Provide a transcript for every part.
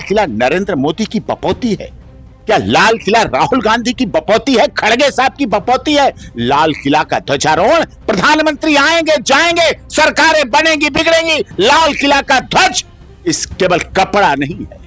किला नरेंद्र मोदी की बपौती है? क्या लाल किला राहुल गांधी की बपौती है, खड़गे साहब की बपौती है? लाल किला का ध्वजारोहण प्रधानमंत्री आएंगे जाएंगे, सरकारें बनेंगी बिगड़ेंगी, लाल किला का ध्वज इस केवल कपड़ा नहीं है।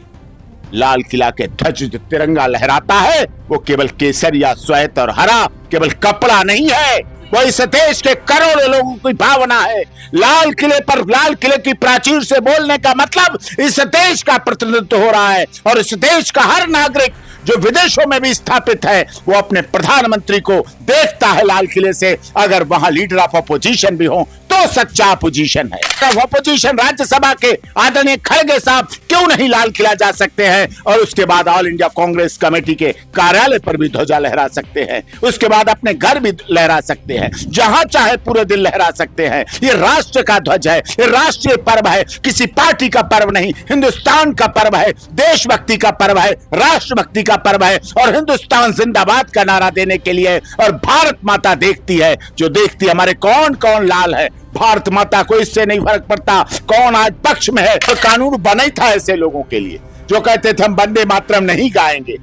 लाल किला के ध्वज जो तिरंगा लहराता है वो केवल केसर या श्वेत और हरा केवल कपड़ा नहीं है, वो इस देश के करोड़ों लोगों की भावना है। लाल किले पर, लाल किले की प्राचीर से बोलने का मतलब इस देश का प्रतिनिधित्व हो रहा है, और इस देश का हर नागरिक जो विदेशों में भी स्थापित है वो अपने प्रधानमंत्री को देखता है लाल किले से। अगर वहां लीडर ऑफ अपोजिशन भी हो तो सच्चा अपोजिशन है। अपोजिशन राज्यसभा के आदरणीय खड़गे साहब क्यों नहीं लाल किला जा सकते हैं, और उसके बाद ऑल इंडिया कांग्रेस कमेटी के कार्यालय पर भी ध्वजा लहरा सकते हैं, उसके बाद अपने घर भी लहरा सकते हैं, जहां चाहे पूरे दिन लहरा सकते हैं। ये राष्ट्र का ध्वज है, ये राष्ट्रीय पर्व है, किसी पार्टी का पर्व नहीं, हिंदुस्तान का पर्व है, देशभक्ति का पर्व है, राष्ट्रभक्ति का पर्व है, और हिंदुस्तान जिंदाबाद का नारा देने के लिए और भारत माता देखती है, जो देखती है हमारे कौन कौन लाल है। भारत माता को इससे नहीं फर्क पड़ता कौन आज पक्ष में है, तो कानून बना ही था ऐसे लोगों के लिए जो कहते थे हम वंदे मातरम नहीं गाएंगे।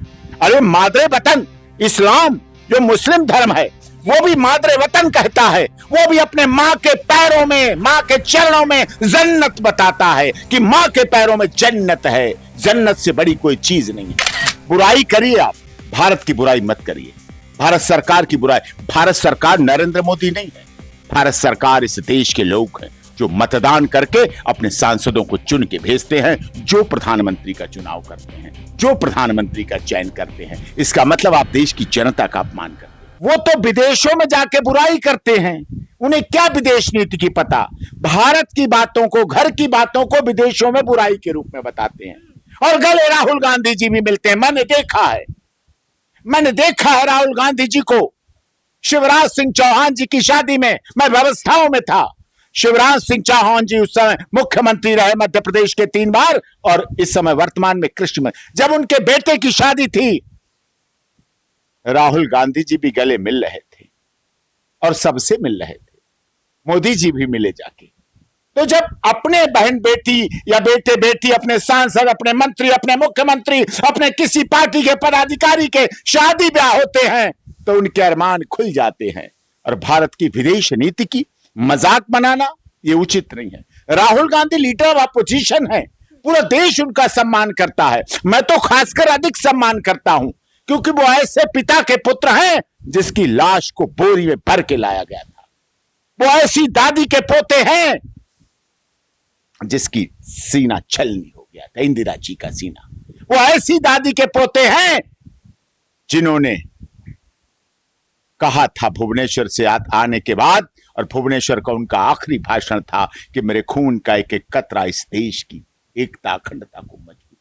अरे मादरे वतन इस्लाम जो मुस्लिम धर्म है वो भी मादरे वतन कहता है, वो भी अपने माँ के पैरों में, माँ के चरणों में जन्नत बताता है कि माँ के पैरों में जन्नत है, जन्नत से बड़ी कोई चीज नहीं है। बुराई करिए आप, भारत की बुराई मत करिए, भारत सरकार की बुराई। भारत सरकार नरेंद्र मोदी नहीं है, भारत सरकार इस देश के लोग हैं जो मतदान करके अपने सांसदों को चुन के भेजते हैं, जो प्रधानमंत्री का चुनाव करते हैं, जो प्रधानमंत्री का चयन करते हैं। इसका मतलब आप देश की जनता का अपमान करते हैं। वो तो विदेशों में जाके बुराई करते हैं, उन्हें क्या विदेश नीति की पता। भारत की बातों को, घर की बातों को विदेशों में बुराई के रूप में बताते हैं, और गले राहुल गांधी जी भी मिलते हैं। मैंने देखा है राहुल गांधी जी को शिवराज सिंह चौहान जी की शादी में, मैं व्यवस्थाओं में था। शिवराज सिंह चौहान जी उस समय मुख्यमंत्री रहे मध्य प्रदेश के 3 बार, और इस समय वर्तमान में कृष्ण में, जब उनके बेटे की शादी थी राहुल गांधी जी भी गले मिल रहे थे और सबसे मिल रहे थे, मोदी जी भी मिले जाके। तो जब अपने बहन बेटी या बेटे बेटी, अपने सांसद, अपने मंत्री, अपने मुख्यमंत्री, अपने किसी पार्टी के पदाधिकारी के शादी ब्याह होते हैं तो उनके अरमान खुल जाते हैं। और भारत की विदेश नीति की मजाक बनाना ये उचित नहीं है। Rahul Gandhi leader of opposition है, पूरा देश उनका सम्मान करता है। मैं तो खासकर अधिक सम्मान करता हूं क्योंकि वो ऐसे पिता के पुत्र हैं जिसकी लाश को बोरी में भर के लाया गया था। वो ऐसी दादी के पोते हैं जिसकी सीना छलनी हो गया था, इंदिरा जी का सीना। वो ऐसी दादी के पोते हैं जिन्होंने कहा था भुवनेश्वर से आने के बाद, और भुवनेश्वर का उनका आखिरी भाषण था कि मेरे खून का एक एक कतरा इस देश की एकता अखंडता को मजबूत।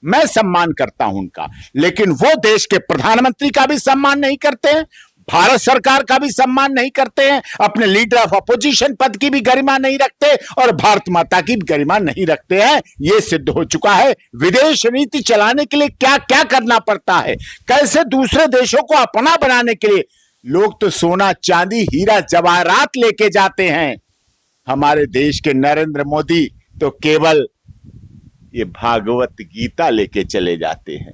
मैं सम्मान करता हूं उनका, लेकिन वो देश के प्रधानमंत्री का भी सम्मान नहीं करते हैं, भारत सरकार का भी सम्मान नहीं करते हैं, अपने लीडर ऑफ अपोजिशन पद की भी गरिमा नहीं रखते, और भारत माता की भी गरिमा नहीं रखते हैं। यह सिद्ध हो चुका है विदेश नीति चलाने के लिए क्या क्या करना पड़ता है, कैसे दूसरे देशों को अपना बनाने के लिए लोग तो सोना चांदी हीरा जवाहरात लेके जाते हैं। हमारे देश के नरेंद्र मोदी तो केवल ये भागवत गीता लेके चले जाते हैं,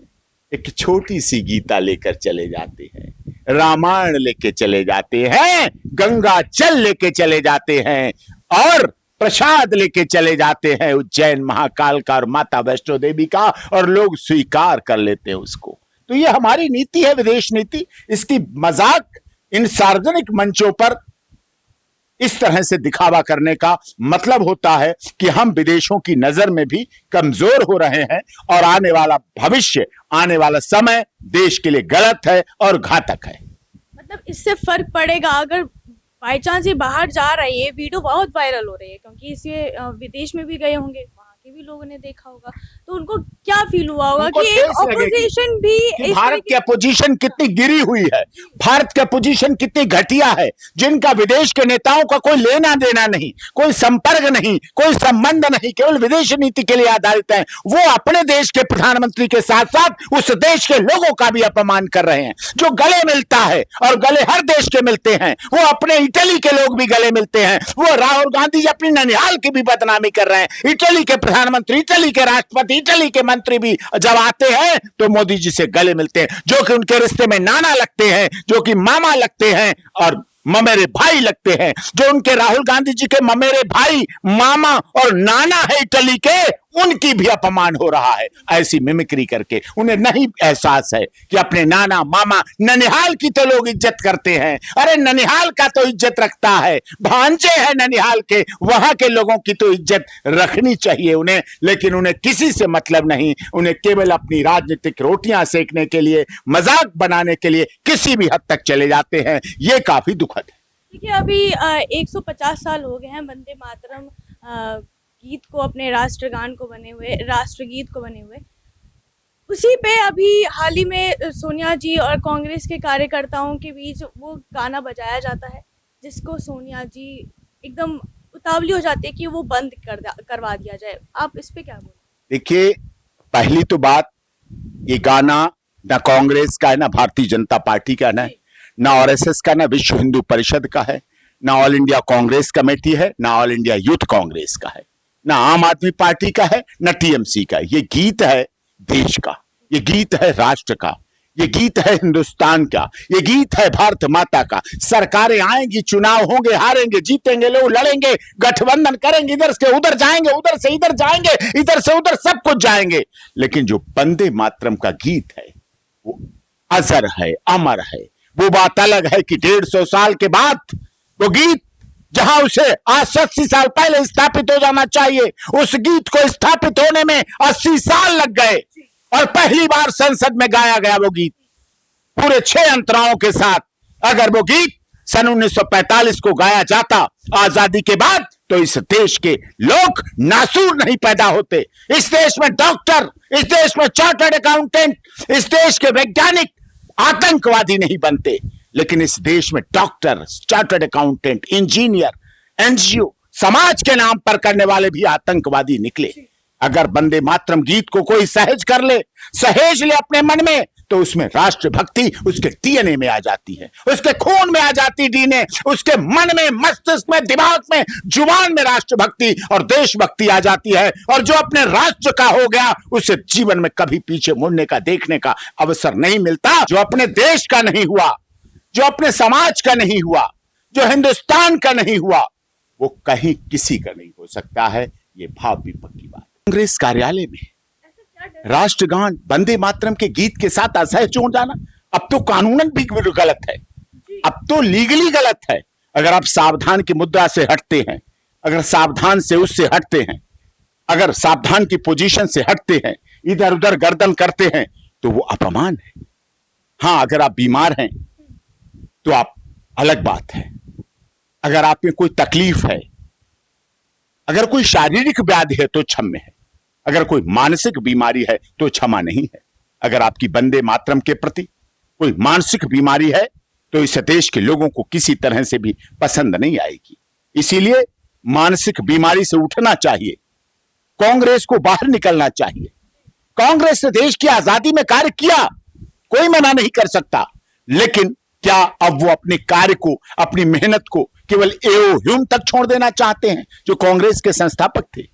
एक छोटी सी गीता लेकर चले जाते हैं, रामायण लेके चले जाते हैं, गंगा जल लेके चले जाते हैं, और प्रसाद लेके चले जाते हैं उज्जैन महाकाल का और माता वैष्णो देवी का, और लोग स्वीकार कर लेते हैं उसको। तो ये हमारी नीति है, विदेश नीति। इसकी मजाक इन सार्वजनिक मंचों पर इस तरह से दिखावा करने का मतलब होता है कि हम विदेशों की नजर में भी कमजोर हो रहे हैं, और आने वाला भविष्य, आने वाला समय देश के लिए गलत है और घातक है। मतलब इससे फर्क पड़ेगा अगर बाई चांस ये बाहर जा रही है, वीडियो बहुत वायरल हो रही है क्योंकि इसे विदेश में भी गए होंगे, वहाँ के भी लोगों ने देखा होगा, तो उनको क्या फील हुआ होगा कि एक अपोजिशन भी, भारत की अपोजिशन कितनी गिरी हुई है, भारत की अपोजिशन कितनी घटिया है, जिनका विदेश के नेताओं का कोई लेना देना नहीं, कोई संपर्क नहीं, कोई संबंध नहीं, केवल विदेश नीति के लिए आधारित है। वो अपने देश के प्रधानमंत्री के साथ साथ उस देश के लोगों का भी अपमान कर रहे हैं। जो गले मिलता है, और गले हर देश के मिलते हैं, वो अपने इटली के लोग भी गले मिलते हैं। वो राहुल गांधी अपनी ननिहाल की भी बदनामी कर रहे हैं। इटली के प्रधानमंत्री, इटली के राष्ट्रपति, इटली के मंत्री प्रधानमंत्री भी जब आते हैं तो मोदी जी से गले मिलते हैं, जो कि उनके रिश्ते में नाना लगते हैं, जो कि मामा लगते हैं और ममेरे भाई लगते हैं। जो उनके राहुल गांधी जी के ममेरे भाई, मामा और नाना है इटली के, उनकी भी अपमान हो रहा है ऐसी मिमिक्री करके। उन्हें नहीं एहसास है कि अपने नाना मामा ननिहाल की तो लोग इज्जत करते हैं। अरे ननिहाल का तो इज्जत रखता है, भांजे हैं ननिहाल के, वहां के लोगों की तो इज्जत रखनी चाहिए उन्हें, लेकिन उन्हें किसी से मतलब नहीं। उन्हें केवल अपनी राजनीतिक रोटियां सेकने के लिए, मजाक बनाने के लिए किसी भी हद तक चले जाते हैं। ये काफी दुखद है। देखिए अभी 150 साल हो गए हैं वंदे मातरम गीत को, अपने राष्ट्रगान को बने हुए, राष्ट्रगीत को बने हुए। उसी पे अभी हाल ही में सोनिया जी और कांग्रेस के कार्यकर्ताओं के बीच वो गाना बजाया जाता है, जिसको सोनिया जी एकदम उतावली हो जाती है कि वो बंद करवा दिया जाए। आप इस पे क्या बोलें? देखिए, पहली तो बात, ये गाना ना कांग्रेस का है, ना भारतीय जनता पार्टी का, ना आरएसएस का, ना विश्व हिंदू परिषद का है, ना ऑल इंडिया कांग्रेस कमेटी है, ना ऑल इंडिया यूथ कांग्रेस का है, ना आम आदमी पार्टी का है, ना टीएमसी का। ये गीत है देश का, ये गीत है राष्ट्र का, ये गीत है हिंदुस्तान का, ये गीत है भारत माता का। सरकारें आएंगी, चुनाव होंगे, हारेंगे, जीतेंगे, लोग लड़ेंगे, गठबंधन करेंगे, इधर से उधर जाएंगे, उधर से इधर जाएंगे, इधर से उधर सब कुछ जाएंगे, लेकिन जो वंदे मातरम का गीत है वो अजर है, अमर है। वो बात अलग है कि 150 साल के बाद वो गीत, जहां उसे आज 80 साल पहले स्थापित हो जाना चाहिए, उस गीत को स्थापित होने में 80 साल लग गए और पहली बार संसद में गाया गया वो गीत पूरे 6 अंतराओं के साथ। अगर वो गीत सन 1945 को गाया जाता आजादी के बाद, तो इस देश के लोग नासूर नहीं पैदा होते। इस देश में डॉक्टर, इस देश में चार्टर्ड अकाउंटेंट, इस देश के वैज्ञानिक आतंकवादी नहीं बनते, लेकिन इस देश में doctor, chartered accountant, engineer, NGO, समाज के नाम पर करने वाले भी आतंकवादी निकले। अगर वंदे मातरम गीत को कोई सहज कर ले, सहेज ले अपने मन में, तो उसमें राष्ट्रभक्ति उसके डीएनए में आ जाती है, उसके खून में आ जाती डीएनए, उसके मन में, मस्तिष्क में, दिमाग में, जुबान में राष्ट्रभक्ति और देशभक्ति आ जाती है। और जो अपने राष्ट्र का हो गया, उसे जीवन में कभी पीछे मुड़ने का, देखने का अवसर नहीं मिलता। जो अपने देश का नहीं हुआ, जो अपने समाज का नहीं हुआ, जो हिंदुस्तान का नहीं हुआ, वो कहीं किसी का नहीं हो सकता है। ये भाव भी पक्की बात। कांग्रेस कार्यालय में राष्ट्रगान वंदे मातरम के गीत के साथ असहज जोड़ जाना, अब तो कानूनन भी गलत है, अब तो लीगली गलत है। अगर आप सावधान की मुद्रा से हटते हैं, अगर सावधान से उससे हटते हैं, अगर सावधान की पोजीशन से हटते हैं, इधर उधर गर्दन करते हैं, तो वो अपमान है। हाँ, अगर आप बीमार हैं तो आप अलग बात है। अगर आप में कोई तकलीफ है, अगर कोई शारीरिक व्याधि है तो क्षम्य है, अगर कोई मानसिक बीमारी है तो क्षमा नहीं है। अगर आपकी वंदे मातरम के प्रति कोई मानसिक बीमारी है तो इस देश के लोगों को किसी तरह से भी पसंद नहीं आएगी। इसीलिए मानसिक बीमारी से उठना चाहिए, कांग्रेस को बाहर निकलना चाहिए। कांग्रेस ने देश की आजादी में कार्य किया, कोई मना नहीं कर सकता, लेकिन क्या अब वो अपने कार्य को, अपनी मेहनत को केवल एओ ह्यूम तक छोड़ देना चाहते हैं, जो कांग्रेस के संस्थापक थे?